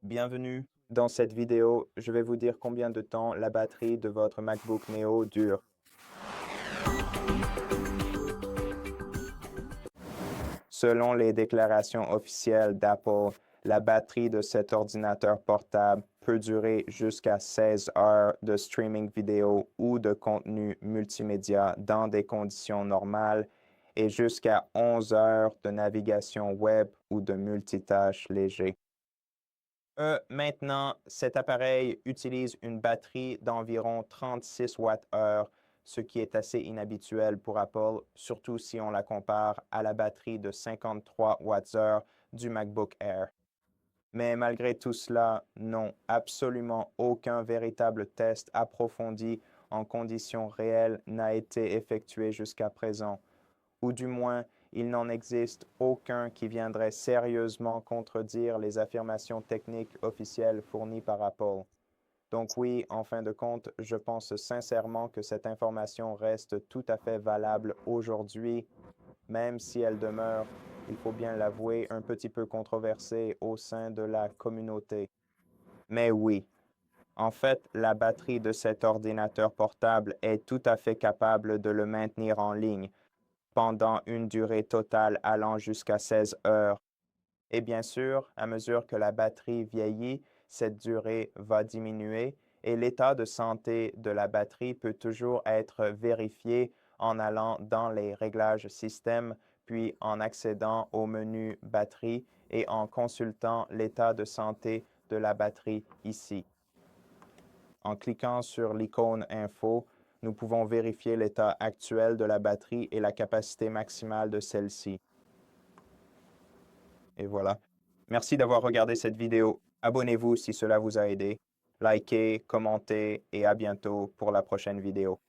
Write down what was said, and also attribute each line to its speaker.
Speaker 1: Bienvenue. Dans cette vidéo, je vais vous dire combien de temps la batterie de votre MacBook Neo dure. Selon les déclarations officielles d'Apple, la batterie de cet ordinateur portable peut durer jusqu'à 16 heures de streaming vidéo ou de contenu multimédia dans des conditions normales et jusqu'à 11 heures de navigation web ou de multitâches légers. Maintenant, cet appareil utilise une batterie d'environ 36 Wh, ce qui est assez inhabituel pour Apple, surtout si on la compare à la batterie de 53 Wh du MacBook Air. Mais malgré tout cela, non, absolument aucun véritable test approfondi en conditions réelles n'a été effectué jusqu'à présent, ou du moins, il n'en existe aucun qui viendrait sérieusement contredire les affirmations techniques officielles fournies par Apple. Donc oui, en fin de compte, je pense sincèrement que cette information reste tout à fait valable aujourd'hui, même si elle demeure, il faut bien l'avouer, un petit peu controversée au sein de la communauté. Mais oui, en fait, la batterie de cet ordinateur portable est tout à fait capable de le maintenir en ligne pendant une durée totale allant jusqu'à 16 heures. Et bien sûr, à mesure que la batterie vieillit, cette durée va diminuer et l'état de santé de la batterie peut toujours être vérifié en allant dans les réglages système, puis en accédant au menu batterie et en consultant l'état de santé de la batterie ici. En cliquant sur l'icône Info, nous pouvons vérifier l'état actuel de la batterie et la capacité maximale de celle-ci. Et voilà. Merci d'avoir regardé cette vidéo. Abonnez-vous si cela vous a aidé. Likez, commentez et à bientôt pour la prochaine vidéo.